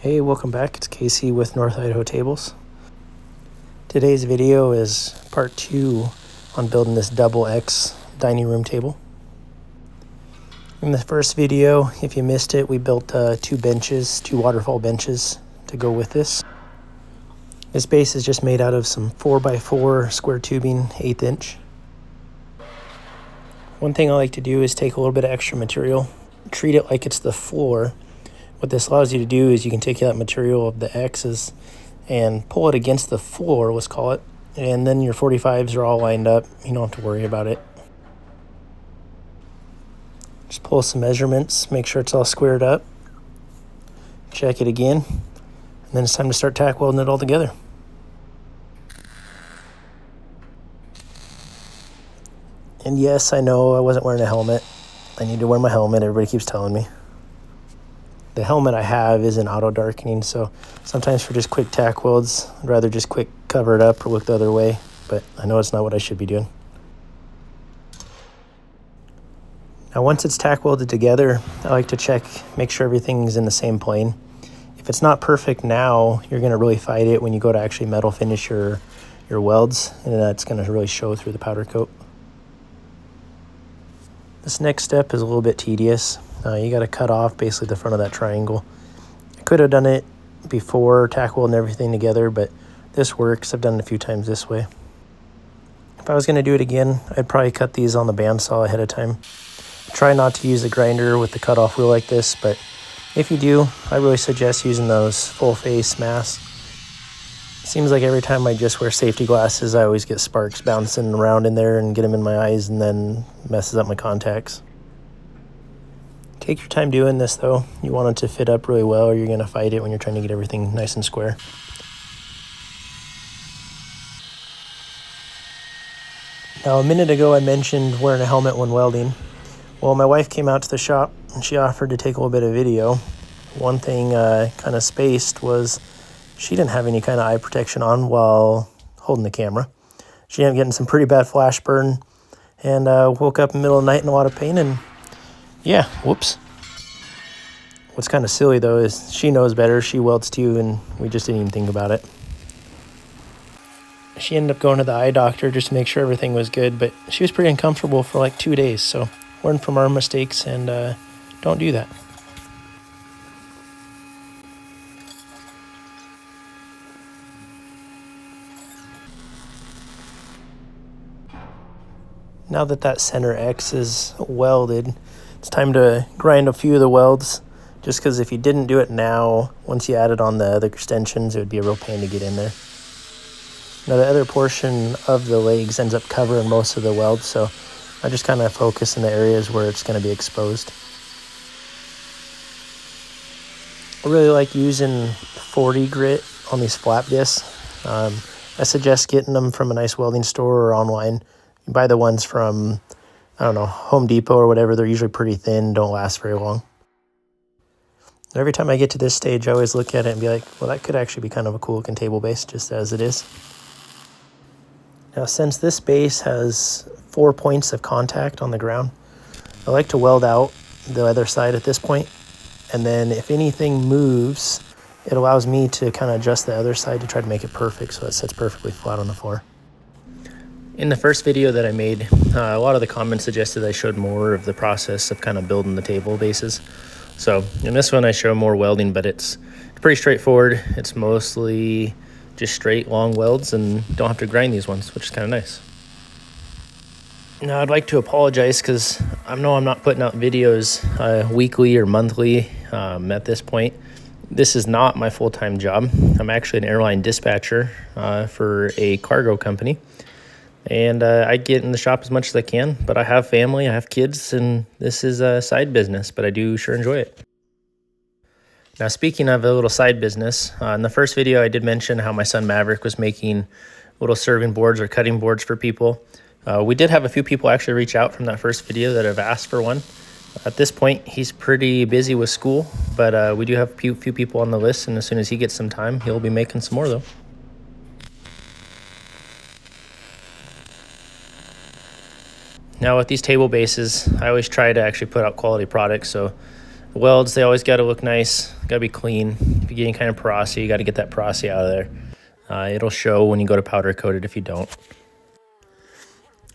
Hey, welcome back. It's Casey with North Idaho Tables. Today's video is part 2 on building this double X dining room table. In the first video, if you missed it, we built two waterfall benches to go with this. This base is just made out of some 4x4 square tubing, 1/8 inch. One thing I like to do is take a little bit of extra material, treat it like it's the floor. What this allows you to do is you can take that material of the X's and pull it against the floor, let's call it, and then your 45s are all lined up. You don't have to worry about it. Just pull some measurements, make sure it's all squared up, check it again, and then it's time to start tack welding it all together. And yes, I know I wasn't wearing a helmet. I need to wear my helmet, everybody keeps telling me. The helmet I have isn't auto darkening, so sometimes for just quick tack welds, I'd rather just quick cover it up or look the other way, but I know it's not what I should be doing. Now once it's tack welded together, I like to check, make sure everything's in the same plane. If it's not perfect now, you're going to really fight it when you go to actually metal finish your welds, and that's going to really show through the powder coat. This next step is a little bit tedious. You got to cut off basically the front of that triangle. I could have done it before tack welding everything together, but this works. I've done it a few times this way. If I was going to do it again, I'd probably cut these on the bandsaw ahead of time. Try not to use the grinder with the cutoff wheel like this, but if you do, I really suggest using those full face masks. Seems like every time I just wear safety glasses, I always get sparks bouncing around in there and get them in my eyes, and then messes up my contacts. Take your time doing this though. You want it to fit up really well, or you're going to fight it when you're trying to get everything nice and square. Now a minute ago I mentioned wearing a helmet when welding. Well, my wife came out to the shop and she offered to take a little bit of video. One thing kind of spaced was she didn't have any kind of eye protection on while holding the camera. She ended up getting some pretty bad flash burn and woke up in the middle of the night in a lot of pain, and yeah, whoops. What's kind of silly though is she knows better. She welds too, and we just didn't even think about it. She ended up going to the eye doctor just to make sure everything was good, but she was pretty uncomfortable for like 2 days. So learn from our mistakes and don't do that. Now that center X is welded, it's time to grind a few of the welds, just because if you didn't do it now, once you added on the other extensions, it would be a real pain to get in there. Now the other portion of the legs ends up covering most of the welds, so I just kind of focus in the areas where it's going to be exposed. I really like using 40 grit on these flap discs. I suggest getting them from a nice welding store or online. You buy the ones from, I don't know, Home Depot or whatever. They're usually pretty thin, don't last very long. Every time I get to this stage, I always look at it and be like, well, that could actually be kind of a cool looking table base just as it is. Now, since this base has 4 points of contact on the ground, I like to weld out the other side at this point. And then if anything moves, it allows me to kind of adjust the other side to try to make it perfect so it sits perfectly flat on the floor. In the first video that I made, a lot of the comments suggested I showed more of the process of kind of building the table bases. So in this one I show more welding, but it's pretty straightforward. It's mostly just straight long welds and don't have to grind these ones, which is kind of nice. Now I'd like to apologize because I know I'm not putting out videos weekly or monthly at this point. This is not my full-time job. I'm actually an airline dispatcher for a cargo company. And I get in the shop as much as I can, but I have family, I have kids, and this is a side business, but I do sure enjoy it. Now, speaking of a little side business, in the first video I did mention how my son Maverick was making little serving boards or cutting boards for people. We did have a few people actually reach out from that first video that have asked for one. At this point, he's pretty busy with school, but we do have a few people on the list, and as soon as he gets some time, he'll be making some more though. Now with these table bases, I always try to actually put out quality products, so The welds, they always got to look nice, got to be clean. If you're getting kind of porosity, you got to get that porosity out of there. It'll show when you go to powder coat it if you don't.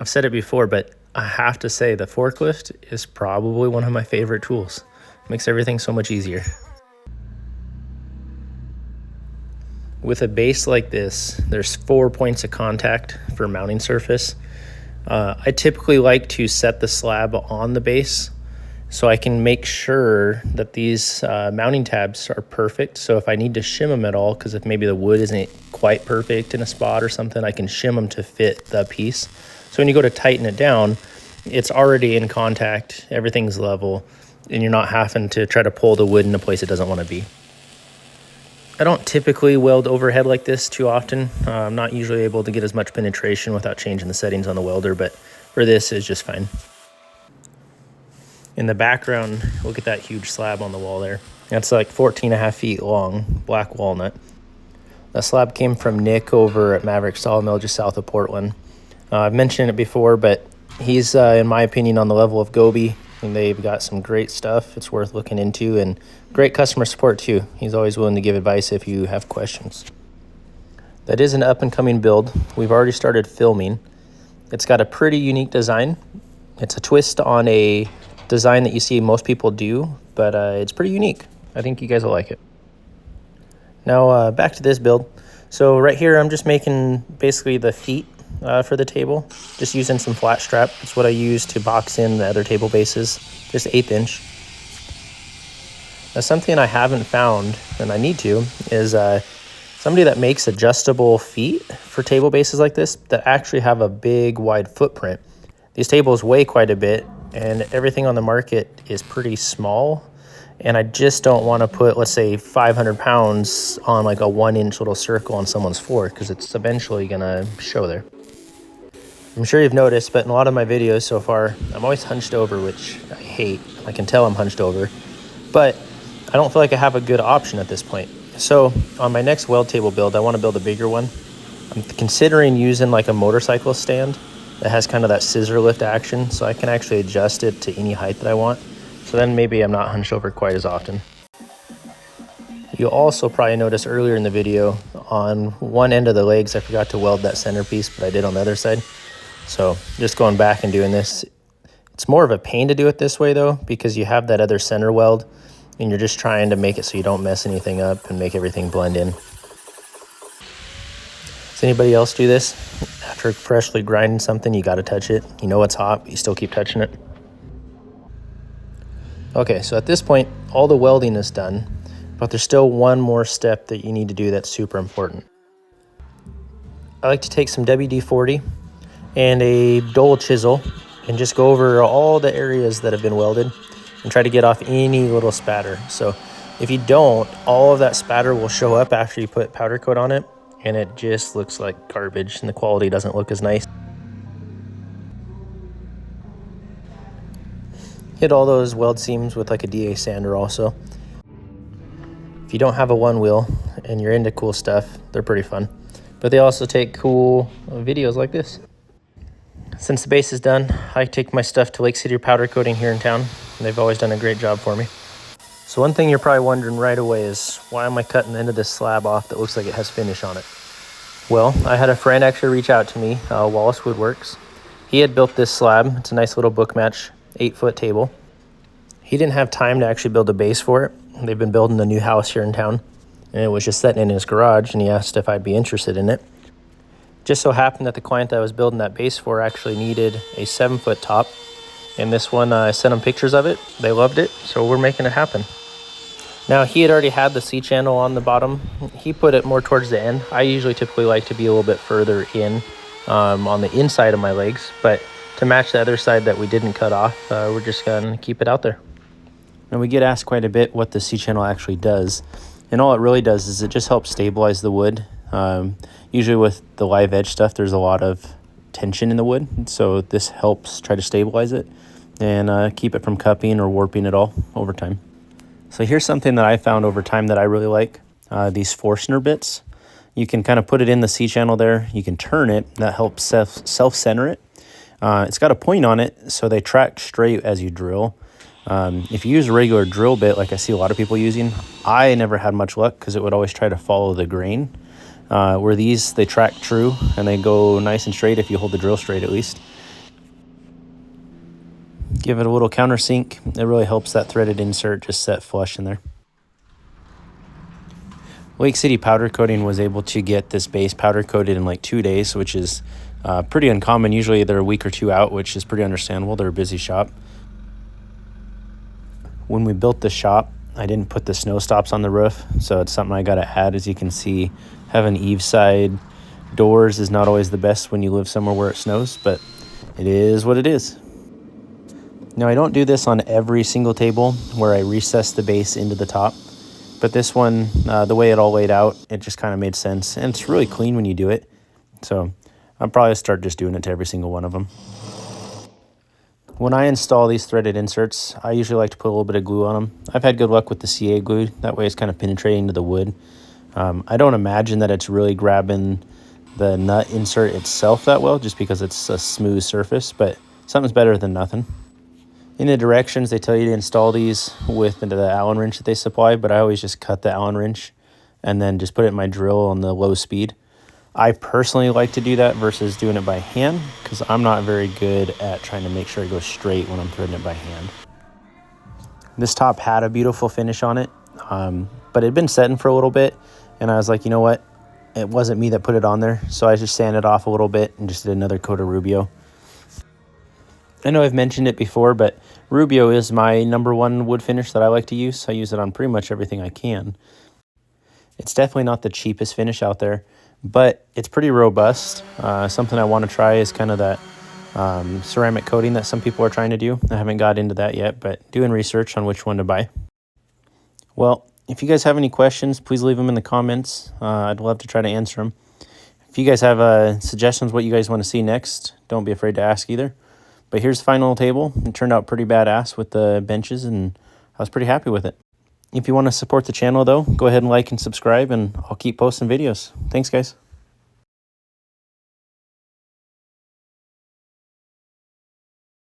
I've said it before, but I have to say the forklift is probably one of my favorite tools. It makes everything so much easier. With a base like this, there's 4 points of contact for mounting surface. I typically like to set the slab on the base so I can make sure that these mounting tabs are perfect. So if I need to shim them at all, because if maybe the wood isn't quite perfect in a spot or something, I can shim them to fit the piece. So when you go to tighten it down, it's already in contact, everything's level, and you're not having to try to pull the wood in a place it doesn't want to be. I don't typically weld overhead like this too often. I'm not usually able to get as much penetration without changing the settings on the welder, but for this it's just fine. In the background, look at that huge slab on the wall there. That's like 14.5 feet long, black walnut. That slab came from Nick over at Maverick sawmill just south of Portland. I've mentioned it before, but he's, in my opinion, on the level of Gobi, and they've got some great stuff it's worth looking into, and great customer support too. He's always willing to give advice if you have questions. That is an up-and-coming build. We've already started filming. It's got a pretty unique design. It's a twist on a design that you see most people do, but it's pretty unique. I think you guys will like it. Now back to this build. So right here I'm just making basically the feet for the table, just using some flat strap. It's what I use to box in the other table bases, just 1/8 inch. Now something I haven't found, and I need to, is somebody that makes adjustable feet for table bases like this that actually have a big wide footprint. These tables weigh quite a bit and everything on the market is pretty small, and I just don't want to put, let's say, 500 pounds on like a 1-inch little circle on someone's floor, because it's eventually gonna show there. I'm sure you've noticed, but in a lot of my videos so far, I'm always hunched over, which I hate. I can tell I'm hunched over, but I don't feel like I have a good option at this point. So on my next weld table build, I want to build a bigger one. I'm considering using like a motorcycle stand that has kind of that scissor lift action, so I can actually adjust it to any height that I want. So then maybe I'm not hunched over quite as often. You'll also probably notice earlier in the video, on one end of the legs, I forgot to weld that centerpiece, but I did on the other side. So just going back and doing this, it's more of a pain to do it this way though, because you have that other center weld and you're just trying to make it so you don't mess anything up and make everything blend in. Does anybody else do this? After freshly grinding something, you got to touch it. You know it's hot, but you still keep touching it. Okay, so at this point, all the welding is done, but there's still one more step that you need to do that's super important. I like to take some WD-40 and a dull chisel and just go over all the areas that have been welded and try to get off any little spatter. So if you don't, all of that spatter will show up after you put powder coat on it, and it just looks like garbage and the quality doesn't look as nice. Hit all those weld seams with like a DA sander also. If you don't have a one wheel and you're into cool stuff, they're pretty fun. But they also take cool videos like this. Since the base is done, I take my stuff to Lake City Powder Coating here in town, and they've always done a great job for me. So one thing you're probably wondering right away is, why am I cutting the end of this slab off that looks like it has finish on it? Well, I had a friend actually reach out to me, Wallace Woodworks. He had built this slab. It's a nice little book match, 8-foot table. He didn't have time to actually build a base for it. They've been building a new house here in town, and it was just sitting in his garage, and he asked if I'd be interested in it. Just so happened that the client that I was building that base for actually needed a 7-foot top, and this one, I sent them pictures of it. They loved it, so we're making it happen. Now, he had already had the C-channel on the bottom. He put it more towards the end. I usually typically like to be a little bit further in on the inside of my legs, but to match the other side that we didn't cut off, we're just gonna keep it out there. Now, we get asked quite a bit what the C-channel actually does, and all it really does is it just helps stabilize the wood. Usually with the live edge stuff, there's a lot of tension in the wood, so this helps try to stabilize it and keep it from cupping or warping at all over time. So here's something that I found over time that I really like, these Forstner bits. You can kind of put it in the C-channel there. You can turn it. That helps self-center it. It's got a point on it, so they track straight as you drill. If you use a regular drill bit, like I see a lot of people using, I never had much luck because it would always try to follow the grain. Where these, they track true and they go nice and straight if you hold the drill straight at least. Give it a little countersink. It really helps that threaded insert just set flush in there. Lake City Powder Coating was able to get this base powder coated in like 2 days, which is pretty uncommon. Usually they're a week or two out, which is pretty understandable. They're a busy shop. When we built the shop, I didn't put the snow stops on the roof, so it's something I got to add. As you can see, having eave side doors is not always the best when you live somewhere where it snows, but it is what it is. Now, I don't do this on every single table where I recess the base into the top, but this one, the way it all laid out, it just kind of made sense, and it's really clean when you do it, so I'll probably start just doing it to every single one of them. When I install these threaded inserts, I usually like to put a little bit of glue on them. I've had good luck with the CA glue. That way it's kind of penetrating to the wood. I don't imagine that it's really grabbing the nut insert itself that well, just because it's a smooth surface, but something's better than nothing. In the directions, they tell you to install these with the Allen wrench that they supply, but I always just cut the Allen wrench and then just put it in my drill on the low speed. I personally like to do that versus doing it by hand because I'm not very good at trying to make sure it goes straight when I'm threading it by hand. This top had a beautiful finish on it, but it had been setting for a little bit, and I was like, you know what? It wasn't me that put it on there, so I just sanded off a little bit and just did another coat of Rubio. I know I've mentioned it before, but Rubio is my #1 wood finish that I like to use. I use it on pretty much everything I can. It's definitely not the cheapest finish out there, but it's pretty robust. Something I want to try is kind of that ceramic coating that some people are trying to do. I haven't got into that yet, but doing research on which one to buy. Well, if you guys have any questions, please leave them in the comments. I'd love to try to answer them. If you guys have suggestions what you guys want to see next, don't be afraid to ask either. But here's the final table. It turned out pretty badass with the benches, and I was pretty happy with it. If you want to support the channel, though, go ahead and like and subscribe, and I'll keep posting videos. Thanks, guys.